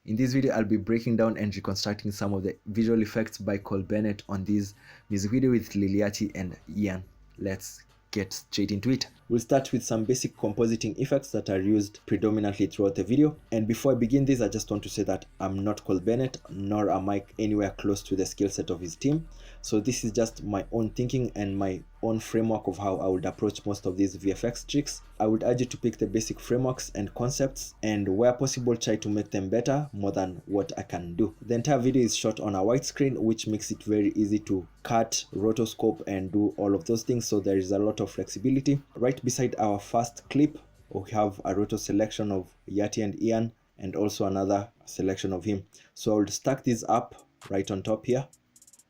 In this video, I'll be breaking down and reconstructing some of the visual effects by Cole Bennett on this music video with Yachty and Ian. Let's get straight into it. We'll start with some basic compositing effects that are used predominantly throughout the video. And before I begin this, I just want to say that I'm not Cole Bennett, nor am I anywhere close to the skill set of his team. So this is just my own thinking and my own framework of how I would approach most of these VFX tricks. I would urge you to pick the basic frameworks and concepts, and where possible try to make them better more than what I can do. The entire video is shot on a widescreen, which makes it very easy to cut, rotoscope, and do all of those things, so there is a lot of flexibility. Right beside our first clip, we have a roto selection of Yachty and Ian, and also another selection of him. So I will stack these up right on top here.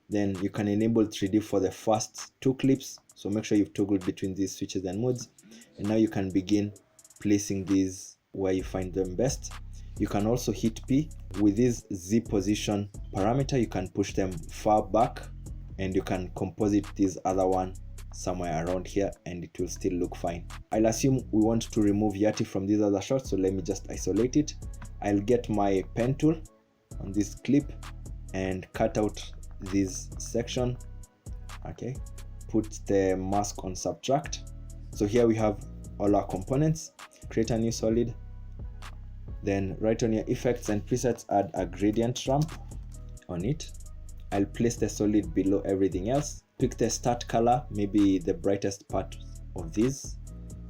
Then you can enable 3D for the first two clips, so make sure you've toggled between these switches and modes. And now you can begin placing these where you find them best. You can also hit P. With this Z position parameter, you can push them far back, and you can composite this other one somewhere around here and it will still look fine. I'll assume we want to remove Yachty from these other shots, so let me just isolate it. I'll get my pen tool on this clip and cut out this section. Okay, put the mask on subtract. So here we have all our components. Create a new solid, then right on your effects and presets, add a gradient ramp on it. I'll place the solid below everything else. Pick the start color, maybe the brightest part of this,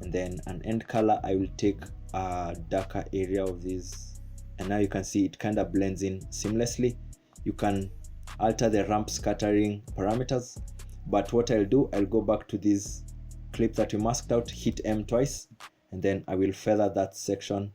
and then an end color. I will take a darker area of this, and now you can see it kind of blends in seamlessly. You can alter the ramp scattering parameters, but what I'll do, I'll go back to this clip that we masked out, hit M twice, and then I will feather that section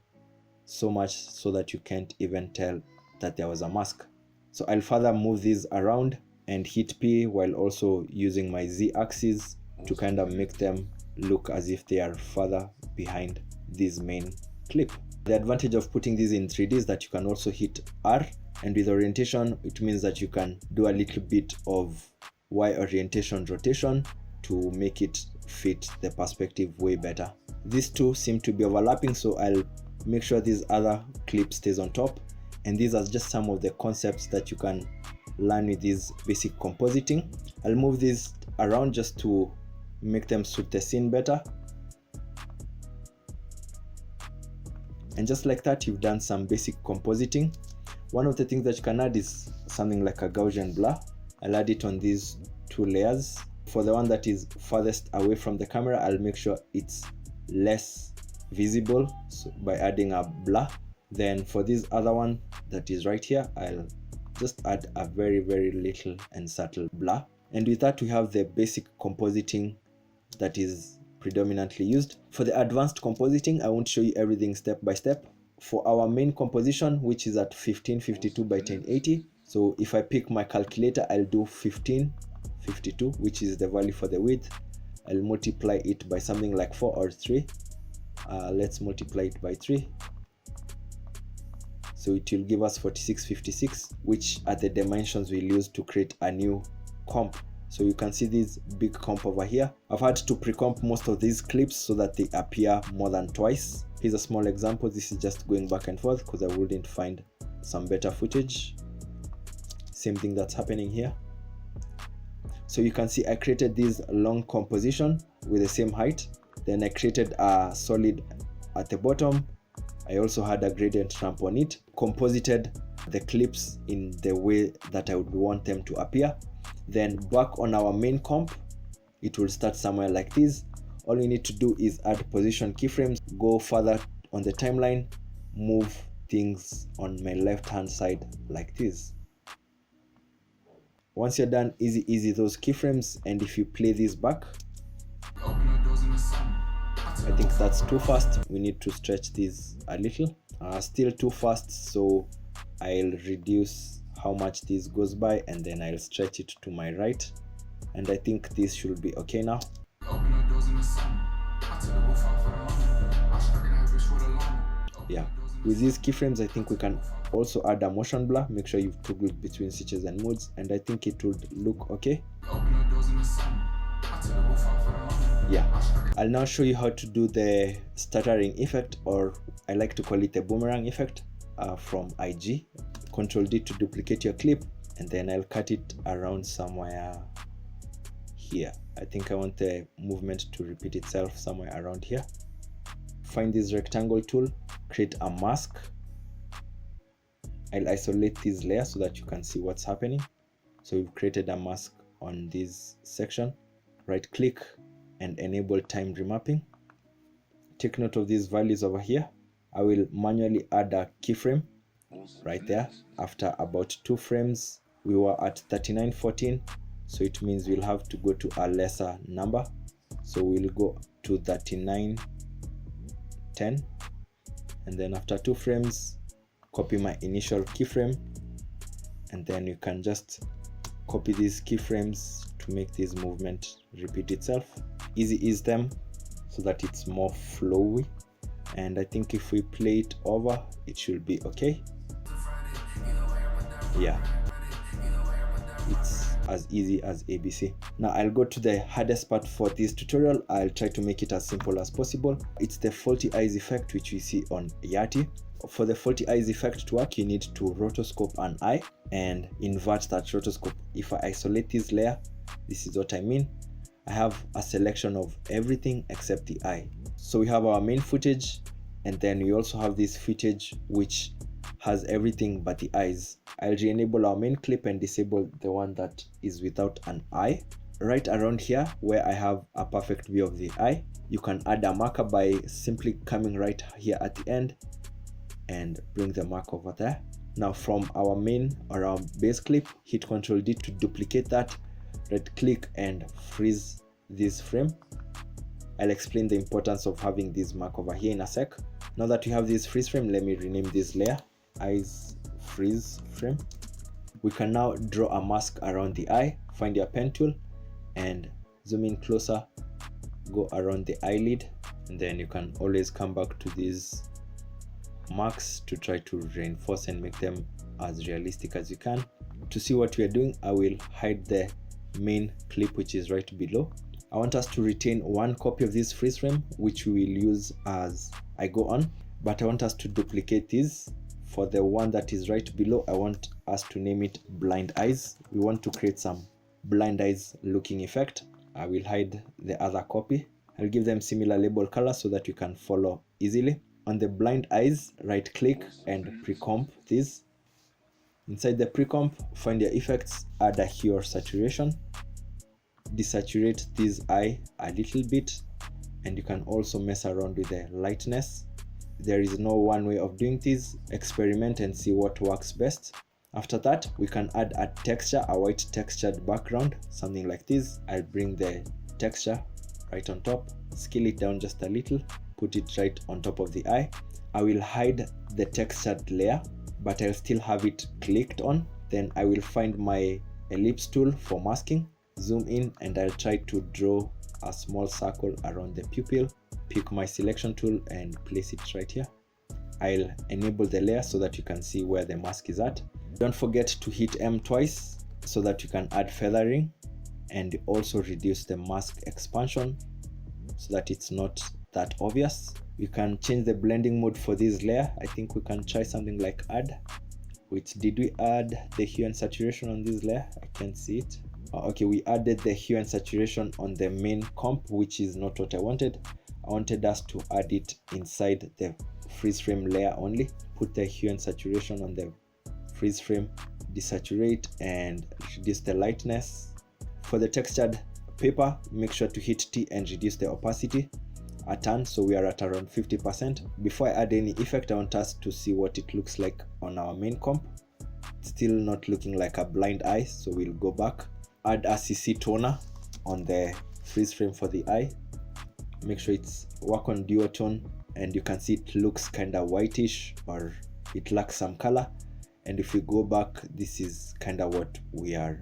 so much so that you can't even tell that there was a mask. So I'll further move these around and hit P while also using my Z axis to kind of make them look as if they are further behind this main clip. The advantage of putting these in 3D is that you can also hit R, and with orientation it means that you can do a little bit of Y orientation rotation to make it fit the perspective way better. These two seem to be overlapping, so I'll make sure this other clip stays on top. And these are just some of the concepts that you can learn with this basic compositing. I'll move these around just to make them suit the scene better. And just like that, you've done some basic compositing. One of the things that you can add is something like a Gaussian blur. I'll add it on these two layers. For the one that is farthest away from the camera, I'll make sure it's less visible, so by adding a blur. Then for this other one that is right here, I'll just add a very little and subtle blur. And with that, we have the basic compositing that is predominantly used. For the advanced compositing, I won't show you everything step by step. For our main composition, which is at 1552 by 1080, so if I pick my calculator, I'll do 1552, which is the value for the width. I'll multiply it by something like 4 or 3. Let's multiply it by 3. So it will give us 4656, which are the dimensions we'll use to create a new comp. So you can see this big comp over here. I've had to pre-comp most of these clips so that they appear more than twice. Here's a small example. This is just going back and forth because I wouldn't find some better footage. Same thing that's happening here. So you can see I created this long composition with the same height. Then I created a solid at the bottom. I also had a gradient ramp on it, composited the clips in the way that I would want them to appear. Then back on our main comp, it will start somewhere like this. All you need to do is add position keyframes, go further on the timeline, move things on my left hand side like this. Once you're done, easy those keyframes, and if you play this back, I think that's too fast. We need to stretch this a little. Still too fast, so I'll reduce how much this goes by, and then I'll stretch it to my right, and I think this should be okay now. Yeah, with these keyframes I think we can also add a motion blur. Make sure you've toggled between switches and modes, and I think it would look okay. Yeah, I'll now show you how to do the stuttering effect, or I like to call it the boomerang effect. from IG. Ctrl D to duplicate your clip, and then I'll cut it around somewhere here. I think I want the movement to repeat itself somewhere around here. Find this rectangle tool, create a mask. I'll isolate this layer so that you can see what's happening. So we've created a mask on this section. Right click and enable time remapping. Take note of these values over here. I will manually add a keyframe right there. After about 2 frames, we were at 3914, so it means we'll have to go to a lesser number. So we'll go to 3910, and then after 2 frames, copy my initial keyframe, and then you can just copy these keyframes to make this movement repeat itself. Easy ease them so that it's more flowy, and I think if we play it over, it should be okay. Yeah, it's as easy as ABC. Now I'll go to the hardest part for this tutorial. I'll try to make it as simple as possible. It's the faulty eyes effect, which we see on Yachty. For the faulty eyes effect to work, you need to rotoscope an eye and invert that rotoscope. If I isolate this layer, this is what I mean. I have a selection of everything except the eye. So we have our main footage, and then we also have this footage which has everything but the eyes. I'll re-enable our main clip and disable the one that is without an eye. Right around here where I have a perfect view of the eye, you can add a marker by simply coming right here at the end and bring the mark over there. Now from our main or our base clip, hit Ctrl D to duplicate that, right click and freeze this frame. I'll explain the importance of having this mark over here in a sec. Now that we have this freeze frame, let me rename this layer eyes freeze frame. We can now draw a mask around the eye. Find your pen tool and zoom in closer, go around the eyelid, and then you can always come back to these marks to try to reinforce and make them as realistic as you can. To see what we are doing, I will hide the main clip which is right below. I want us to retain one copy of this freeze frame, which we will use as I go on, but I want us to duplicate this. For the one that is right below, I want us to name it blind eyes. We want to create some blind eyes looking effect. I will hide the other copy. I'll give them similar label color so that you can follow easily. On the blind eyes, right click and pre-comp this. Inside the pre-comp, find your effects, add a hue or saturation. Desaturate this eye a little bit, and you can also mess around with the lightness. There is no one way of doing this. Experiment and see what works best. After that, we can add a texture, a white textured background, something like this. I'll bring the texture right on top, scale it down just a little, put it right on top of the eye. I will hide the textured layer, but I'll still have it clicked on. Then I will find my ellipse tool for masking, zoom in, and I'll try to draw a small circle around the pupil. Pick my selection tool and place it right here. I'll enable the layer so that you can see where the mask is at. Don't forget to hit M twice so that you can add feathering, and also reduce the mask expansion so that it's not that obvious. You can change the blending mode for this layer. I think we can try something like add. Which did we add the hue and saturation on this layer? I can't see it. Okay, we added the hue and saturation on the main comp, which is not what I wanted. I wanted us to add it inside the freeze frame layer only. Put the hue and saturation on the freeze frame, desaturate and reduce the lightness. For the textured paper, make sure to hit T and reduce the opacity a ton, so we are at around 50%. Before I add any effect, I want us to see what it looks like on our main comp. It's still not looking like a blind eye, so we'll go back. Add a CC toner on the freeze frame for the eye. Make sure it's work on duotone, and you can see it looks kind of whitish or it lacks some color. And if we go back, this is kind of what we are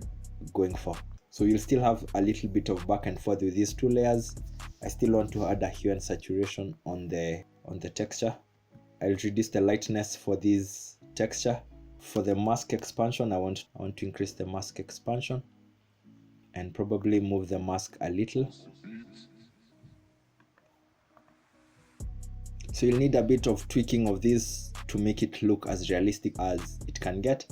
going for. So you'll still have a little bit of back and forth with these two layers. I still want to add a hue and saturation on the texture. I'll reduce the lightness for this texture. For the mask expansion, I want to increase the mask expansion and probably move the mask a little. So you'll need a bit of tweaking of this to make it look as realistic as it can get.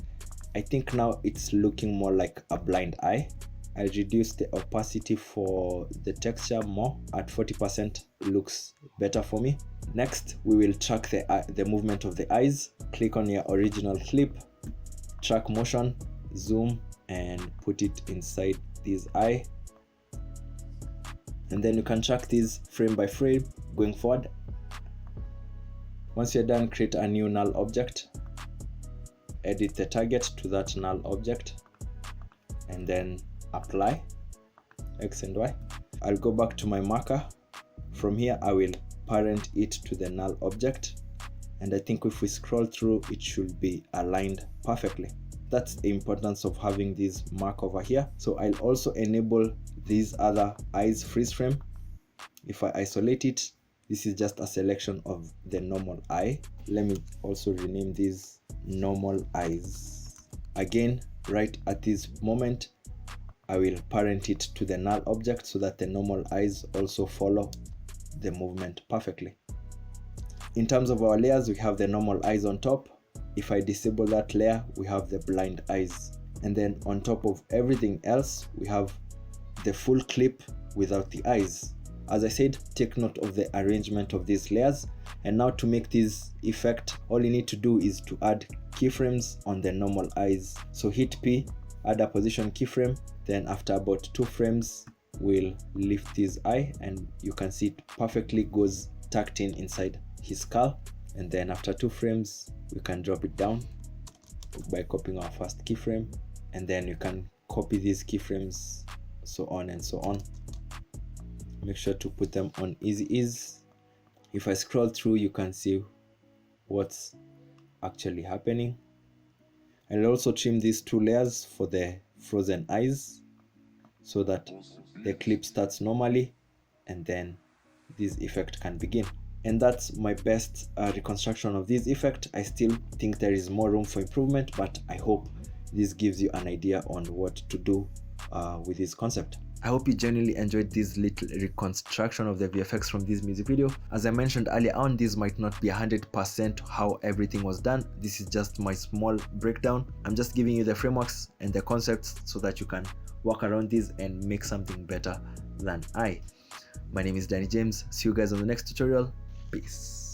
I think now it's looking more like a blind eye. I reduced the opacity for the texture more at 40%, looks better for me. Next, we will track the movement of the eyes. Click on your original clip, track motion, zoom, and put it inside this eye. And then you can track these frame by frame going forward. Once you're done, create a new null object, edit the target to that null object, and then apply X and Y. I'll go back to my marker. From here, I will parent it to the null object, and I think if we scroll through, it should be aligned perfectly. That's the importance of having this mark over here. So I'll also enable these other eyes freeze frame. If I isolate it, this is just a selection of the normal eye. Let me also rename these normal eyes. Again, right at this moment, I will parent it to the null object so that the normal eyes also follow the movement perfectly. In terms of our layers, we have the normal eyes on top. If I disable that layer, we have the blind eyes. And then on top of everything else, we have the full clip without the eyes. As I said, take note of the arrangement of these layers. And now to make this effect, all you need to do is to add keyframes on the normal eyes. So hit P, add a position keyframe. Then after about 2 frames, we'll lift this eye and you can see it perfectly goes tucked in inside his skull. And then after 2 frames, we can drop it down by copying our first keyframe. And then you can copy these keyframes, so on and so on. Make sure to put them on easy ease. If I scroll through, you can see what's actually happening. I'll also trim these 2 layers for the frozen eyes so that the clip starts normally and then this effect can begin. And that's my best reconstruction of this effect. I still think there is more room for improvement, but I hope this gives you an idea on what to do with this concept. I hope you genuinely enjoyed this little reconstruction of the VFX from this music video. As I mentioned earlier on, this might not be 100% how everything was done. This is just my small breakdown. I'm just giving you the frameworks and the concepts so that you can work around this and make something better than I. My name is Danny James. See you guys on the next tutorial. Peace.